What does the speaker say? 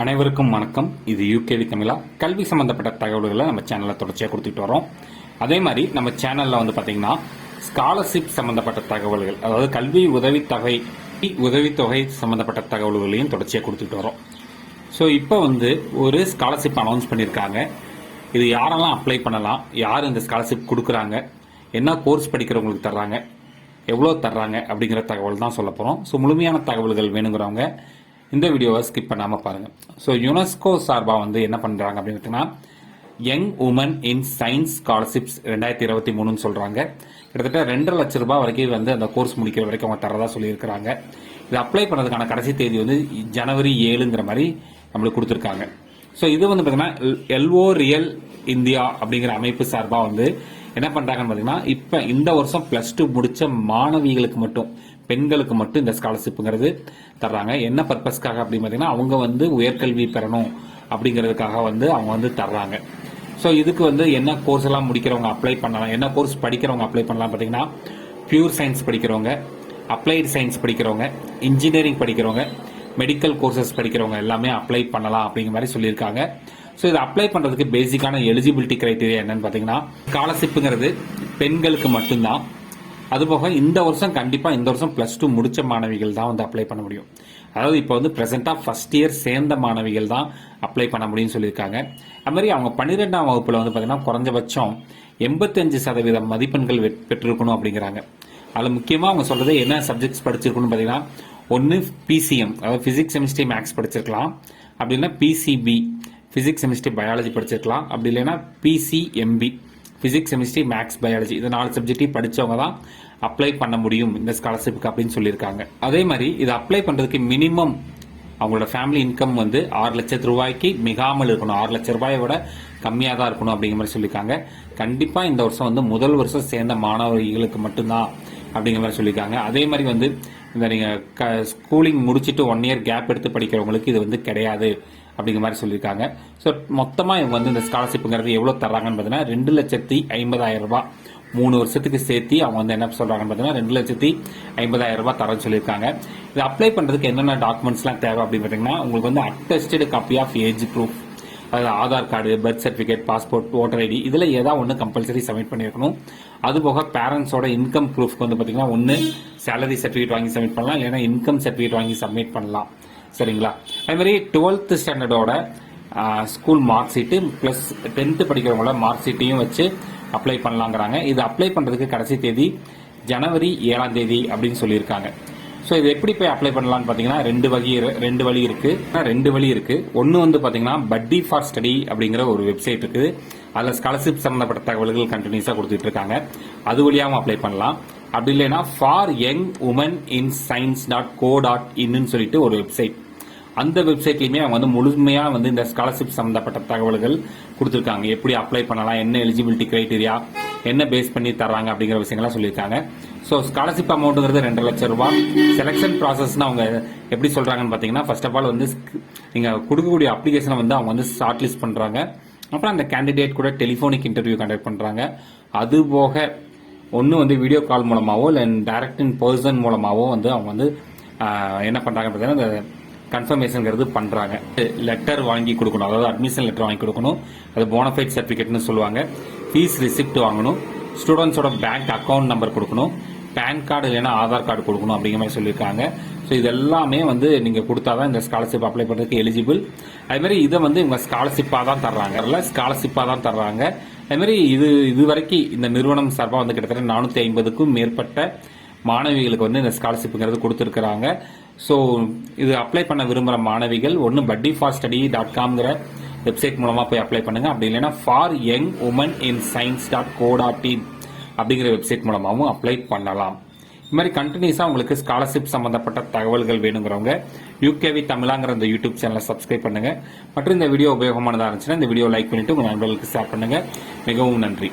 அனைவருக்கும் வணக்கம். இது யூகேவி தமிழா. கல்வி சம்பந்தப்பட்ட தகவல்களை நம்ம சேனலில் தொடர்ச்சியாக கொடுத்துட்டு வரோம். அதே மாதிரி நம்ம சேனலில் வந்து பார்த்தீங்கன்னா ஸ்காலர்ஷிப் சம்பந்தப்பட்ட தகவல்கள், அதாவது கல்வி உதவித்தொகை சம்பந்தப்பட்ட தகவல்களையும் தொடர்ச்சியாக கொடுத்துட்டு வரோம். ஸோ இப்போ வந்து ஒரு ஸ்காலர்ஷிப் அனௌன்ஸ் பண்ணியிருக்காங்க. இது யாரெல்லாம் அப்ளை பண்ணலாம், யார் இந்த ஸ்காலர்ஷிப் கொடுக்குறாங்க, என்ன கோர்ஸ் படிக்கிறவங்களுக்கு தர்றாங்க, எவ்வளோ தர்றாங்க அப்படிங்கிற தகவல் தான் சொல்ல போகிறோம். ஸோ முழுமையான தகவல்கள் வேணுங்கிறவங்க இந்த வீடியோவை ஸ்கிப் பண்ணாமல் பாருங்கள். ஸோ யுனெஸ்கோ சார்பாக வந்து என்ன பண்ணுறாங்க அப்படின்னு பார்த்தீங்கன்னா, young woman in science scholarships 2023 சொல்கிறாங்க. கிட்டத்தட்ட 2.5 லட்சம் ரூபாய் வரைக்கும் வந்து அந்த கோர்ஸ் முடிக்கிற வரைக்கும் அவங்க தரதா சொல்லியிருக்கிறாங்க. இது அப்ளை பண்ணுறதுக்கான கடைசி தேதி வந்து ஜனவரி 7ங்கிற மாதிரி நம்மளுக்கு கொடுத்துருக்காங்க. ஸோ இது வந்து பார்த்தீங்கன்னா எல்ஓ ரியல் இந்தியா அப்படிங்கிற அமைப்பு சார்பாக வந்து என்ன பண்ணுறாங்கன்னு பார்த்தீங்கன்னா, இப்போ இந்த வருஷம் +2 முடித்த மாணவிகளுக்கு மட்டும், பெண்களுக்கு மட்டும் இந்த ஸ்காலர்ஷிப்புங்கிறது தர்றாங்க. என்ன பர்பஸ்க்காக அப்படின்னு பார்த்தீங்கன்னா, அவங்க வந்து உயர்கல்வி பெறணும் அப்படிங்கிறதுக்காக வந்து அவங்க வந்து தர்றாங்க. ஸோ இதுக்கு வந்து என்ன கோர்ஸ் எல்லாம் முடிக்கிறவங்க அப்ளை பண்ணலாம், என்ன கோர்ஸ் படிக்கிறவங்க அப்ளை பண்ணலாம் பார்த்தீங்கன்னா, பியூர் சயின்ஸ் படிக்கிறவங்க, அப்ளைடு சயின்ஸ் படிக்கிறவங்க, இன்ஜினியரிங் படிக்கிறவங்க, மெடிக்கல் கோர்சஸ் படிக்கிறவங்க எல்லாமே அப்ளை பண்ணலாம் அப்படிங்கிற மாதிரி சொல்லியிருக்காங்க. ஸோ இதை அப்ளை பண்ணுறதுக்கு பேசிக்கான எலிஜிபிலிட்டி கிரைட்டீரியா என்னன்னு பார்த்தீங்கன்னா, ஸ்காலர்ஷிப்புங்கிறது பெண்களுக்கு மட்டும்தான். அதுபோக இந்த வருஷம் கண்டிப்பாக இந்த வருஷம் +2 முடித்த மாணவிகள் தான் வந்து அப்ளை பண்ண முடியும். அதாவது இப்போ வந்து ப்ரெசென்ட்டாக ஃபர்ஸ்ட் இயர் சேர்ந்த மாணவிகள் தான் அப்ளை பண்ண முடியும்னு சொல்லியிருக்காங்க. அது மாதிரி அவங்க 12ஆம் வகுப்பில் வந்து பார்த்தீங்கன்னா குறைஞ்சபட்சம் 85% மதிப்பெண்கள் பெற்றிருக்கணும் அப்படிங்கிறாங்க. அதில் முக்கியமாக அவங்க சொல்கிறது என்ன சப்ஜெக்ட்ஸ் படிச்சிருக்கணும்னு பார்த்தீங்கன்னா, ஒன்று பிசிஎம், அதாவது ஃபிசிக்ஸ் கெமிஸ்ட்ரி மேக்ஸ் படிச்சிருக்கலாம், அப்படி இல்லைன்னா பிசிபி ஃபிசிக்ஸ் கெமிஸ்ட்ரி பயாலஜி படிச்சிருக்கலாம், அப்படி இல்லைன்னா பிசிஎம்பி ஃபிசிக்ஸ் கெமிஸ்ட்ரி மேக்ஸ் பயாலஜி, இந்த 4 சப்ஜெக்டையும் படித்தவங்க தான் அப்ளை பண்ண முடியும் இந்த ஸ்காலர்ஷிப்புக்கு அப்படின்னு சொல்லியிருக்காங்க. அதே மாதிரி இதை அப்ளை பண்ணுறதுக்கு மினிமம் அவங்களோட ஃபேமிலி இன்கம் வந்து 6 லட்சம் ரூபாய்க்கு மிகாமல் இருக்கணும், 6 லட்சம் ரூபாயை விட கம்மியாக தான் இருக்கணும் அப்படிங்கிற மாதிரி சொல்லியிருக்காங்க. கண்டிப்பாக இந்த வருஷம் வந்து முதல் வருஷம் சேர்ந்த மாணவர்களுக்கு மட்டும்தான் அப்படிங்கிற மாதிரி சொல்லியிருக்காங்க. அதே மாதிரி வந்து இந்த நீங்கள் ஸ்கூலிங் முடிச்சுட்டு 1 இயர் கேப் எடுத்து படிக்கிறவங்களுக்கு இது வந்து கிடையாது அப்படிங்கிற மாதிரி சொல்லியிருக்காங்க. ஸோ மொத்தமாக இவங்க வந்து இந்த ஸ்காலர்ஷிப்புங்கிறது எவ்வளோ தர்றாங்கன்னு பார்த்தீங்கன்னா, 2,50,000 ரூபாய் 3 வருஷத்துக்கு சேர்த்து அவங்க வந்து என்ன சொல்கிறாங்கன்னு பார்த்தீங்கன்னா 2,50,000 ரூபாய் தரேன்னு சொல்லியிருக்காங்க. இது அப்ளை பண்ணுறதுக்கு என்னென்ன டாக்குமெண்ட்ஸ்லாம் தேவை அப்படின்னு பார்த்தீங்கன்னா, உங்களுக்கு வந்து attested copy of age proof, அதாவது Aadhaar card, birth certificate, passport, voter ID, இதில் ஏதாவது ஒன்று கம்பல்சரி சப்மிட் பண்ணியிருக்கணும். அதுபோக பேரண்ட்ஸோட இன்கம் ப்ரூஃப்க்கு வந்து பார்த்தீங்கன்னா ஒன்று சேலரி சர்டிஃபிகேட் வாங்கி சப்மிட் பண்ணலாம், இல்லைன்னா இன்கம் சர்டிஃபிகேட் வாங்கி சப்மிட் பண்ணலாம். சரிங்களா? அதுமாதிரி 12th ஸ்டாண்டர்டோட school mark sheet plus 10th படிக்கிறவங்களோட மார்க் ஷீட்டையும் வச்சு அப்ளை பண்ணலாங்கிறாங்க. இது அப்ளை பண்ணுறதுக்கு கடைசி தேதி ஜனவரி 7ஆம் தேதி அப்படின்னு சொல்லியிருக்காங்க. ஸோ இது எப்படி போய் அப்ளை பண்ணலாம்னு பார்த்தீங்கன்னா, ரெண்டு வழி இருக்கு. ஒன்று வந்து பார்த்தீங்கன்னா பட்டி ஃபார் ஸ்டடி அப்படிங்கிற ஒரு வெப்சைட் இருக்குது. அதில் ஸ்காலர்ஷிப் சம்மந்தப்பட்ட தகவல்கள் கண்டினியூஸாக கொடுத்துட்டு இருக்காங்க. அது வழியாகவும் அப்ளை பண்ணலாம். அப்படி இல்லைன்னா for young woman in science.co.in சொல்லிட்டு ஒரு வெப்சைட், அந்த வெப்சைட்லையுமே அவங்க வந்து முழுமையாக வந்து இந்த ஸ்காலர்ஷிப் சம்மந்தப்பட்ட தகவல்கள் கொடுத்துருக்காங்க. எப்படி அப்ளை பண்ணலாம், என்ன எலிஜிபிலிட்டி கிரைட்டீரியா, என்ன பேஸ் பண்ணி தர்றாங்க அப்படிங்கிற விஷயங்கள்லாம் சொல்லியிருக்காங்க. ஸோ ஸ்காலர்ஷிப் அமௌண்ட்டுங்கிறது 2 லட்சம் ரூபாய். செலெக்ஷன் ப்ராசஸ்னு அவங்க எப்படி சொல்கிறாங்கன்னு பார்த்தீங்கன்னா, ஃபர்ஸ்ட் ஆஃப் ஆல் வந்து நீங்கள் கொடுக்கக்கூடிய அப்ளிகேஷனை வந்து அவங்க வந்து ஷார்ட் லிஸ்ட் பண்ணுறாங்க. அப்புறம் அந்த கேண்டிடேட் கூட டெலிஃபோனிக் இன்டர்வியூ கண்டக்ட் பண்ணுறாங்க. அதுபோக ஒன்று வந்து வீடியோ கால் மூலமாகவோ இல்லை டைரக்ட் இன் பர்சன் மூலமாகவோ வந்து அவங்க வந்து என்ன பண்ணுறாங்க பார்த்தீங்கன்னா, இந்த கன்ஃபர்மேஷன்ங்கிறது பண்ணுறாங்க. லெட்டர் வாங்கி கொடுக்கணும், அதாவது அட்மிஷன் லெட்டர் வாங்கி கொடுக்கணும், அது போனஃபைட் சர்டிஃபிகேட்னு சொல்லுவாங்க. ஃபீஸ் ரிசிப்ட் வாங்கணும், ஸ்டூடெண்ட்ஸோட பேங்க் அக்கௌண்ட் நம்பர் கொடுக்கணும், பேன் கார்டு இல்லைன்னா ஆதார் கார்டு கொடுக்கணும் அப்படிங்கிற மாதிரி சொல்லியிருக்காங்க. ஸோ இது எல்லாமே வந்து நீங்கள் கொடுத்தா தான் இந்த ஸ்காலர்ஷிப் அப்ளை பண்ணுறதுக்கு எலிஜிபிள். அதுமாதிரி இதை வந்து இவங்க ஸ்காலர்ஷிப்பாக தான் தர்றாங்க. அதுமாதிரி இது வரைக்கும் இந்த நிறுவனம் சார்பாக வந்து கிட்டத்தட்ட 450க்கும் மேற்பட்ட மாணவிகளுக்கு வந்து இந்த ஸ்காலர்ஷிப்புங்கிறது கொடுத்துருக்குறாங்க. ஸோ இது அப்ளை பண்ண விரும்புகிற மாணவிகள் ஒன்று buddyforstudy.comங்கிற வெப்சைட் மூலமாக போய் அப்ளை பண்ணுங்கள். அப்படி இல்லைன்னா for young woman in science.co.in அப்படிங்கிற வெப்சைட் மூலமாகவும் அப்ளை பண்ணலாம். இது மாதிரி கண்டினியூஸாக உங்களுக்கு ஸ்காலர்ஷிப் சம்பந்தப்பட்ட தகவல்கள் வேணுங்கிறவங்க யூகேவி தமிழாங்கிற இந்த யூடியூப் சேனலை சப்ஸ்கிரைப் பண்ணுங்கள். மற்றும் இந்த வீடியோ உபயோகமானதாக இருந்துச்சுன்னா இந்த வீடியோ லைக் பண்ணிவிட்டு உங்கள் நண்பர்களுக்கு ஷேர் பண்ணுங்கள். மிகவும் நன்றி.